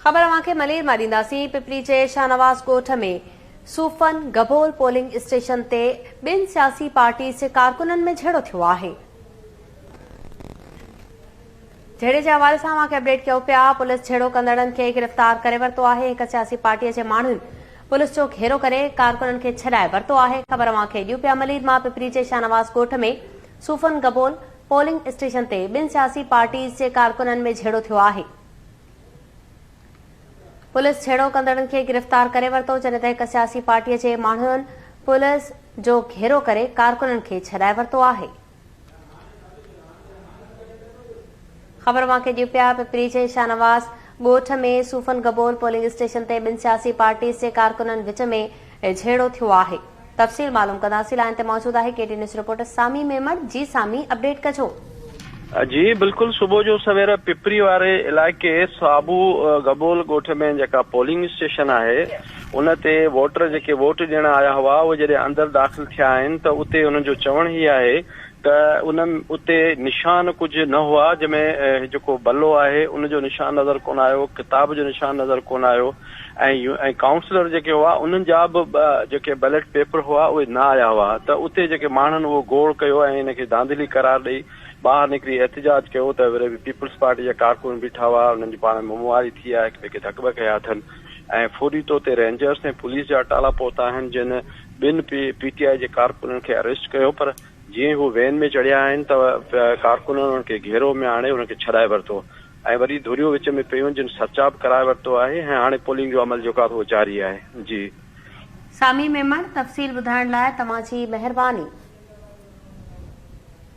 ख़बर अव्हांखे मलेर मां ॾींदासीं। पिपरी जे शाहनवाज़ ॻोठ में सूफ़न गबोल पोलिंग स्टेशन ते ॿिनि सियासी पार्टी जे कारकुननि में झेड़ो थियो आहे। झेड़े जे हवाले सां अव्हांखे अपडेट कयो पिया। पुलिस झेड़ो कंदड़नि खे गिरफ़्तार करे वरितो आहे। हिक सियासी पार्टीअ जे माण्हुनि पुलिस जो घेरो करे कारकुननि खे छॾाए वरितो आहे। ख़बर अव्हांखे ॾियूं पिया मलेर मां। पिपरी जे शाहनवाज़ ॻोठ में सूफ़न गबोल पोलिंग स्टेशन ते ॿिनि सियासी पार्टीज़ जे कारकुननि में झेड़ो थियो आहे। पुलिस झेड़ो कंदड़नि खे गिरफ़्तार करे वरितो, जॾहिं त हिक सियासी पार्टीअ जे माण्हुनि पुलिस जो घेरो करे कारकुननि खे छॾाए वरितो आहे। ख़बर अव्हांखे ॾियूं पिया। पिपरी जे शाहनवाज़ ॻोठ में सूफ़न गबोल पोलिंग स्टेशन ते ॿिनि सियासी पार्टीज़ जे कारकुननि विच में झेड़ो थियो आहे। तफ़सील मालूम कंदासीं। लाइन ते मौजूद आहे केटी न्यूज़ रिपोर्टर सामी मेमण। जी सामी, अपडेट कजो। जी बिल्कुल, सुबह जो सवेर पिपरी वारे इलाइक़े साबू गबोल ॻोठ में जेका पोलिंग स्टेशन आहे उन ते वोटर जेके वोट ॾियण आया हुआ उहे जॾहिं अंदरि दाख़िल थिया आहिनि त उते उन्हनि जो चवण ही आहे त उते निशान कुझु न हुआ, जंहिंमें जेको बल्लो आहे उनजो निशान नज़र कोन आयो, किताब जो निशान नज़र कोन आयो ऐं काउंसलर जेके हुआ उन्हनि जा बि जेके बैलेट पेपर हुआ उहे न आया हुआ। त उते जेके माण्हुनि उहो गोड़ कयो ऐं इनखे धांधली करार ॾेई ॿाहिरि निकिरी एहतिजाज कयो त वरी पीपल्स पार्टी जा कारकुन बीठा हुआ, उन्हनि जी पाण मुमवारी थी आहे, हिक ॿिए खे धक ॿ कया अथनि ऐं फौरी तौर ते रेंजर्स ऐं पुलिस जा टाला पहुता आहिनि जिन ॿिनि पीटीआई जे कारकुननि खे अरेस्ट कयो। पर जीअं हू वैन में चढ़िया आहिनि त कारकुननि उन्हनि खे घेरो में आणे उन्हनि खे छॾाए वरितो ऐं वरी धुरियूं विच में पियूं जिन सर्चाप कराए वरितो आहे ऐं हाणे पोलिंग जो अमल जेको आहे उहो जारी आहे। जी सामी मेमण, तफ़सील ॿुधाइण लाइ तव्हांजी महिरबानी।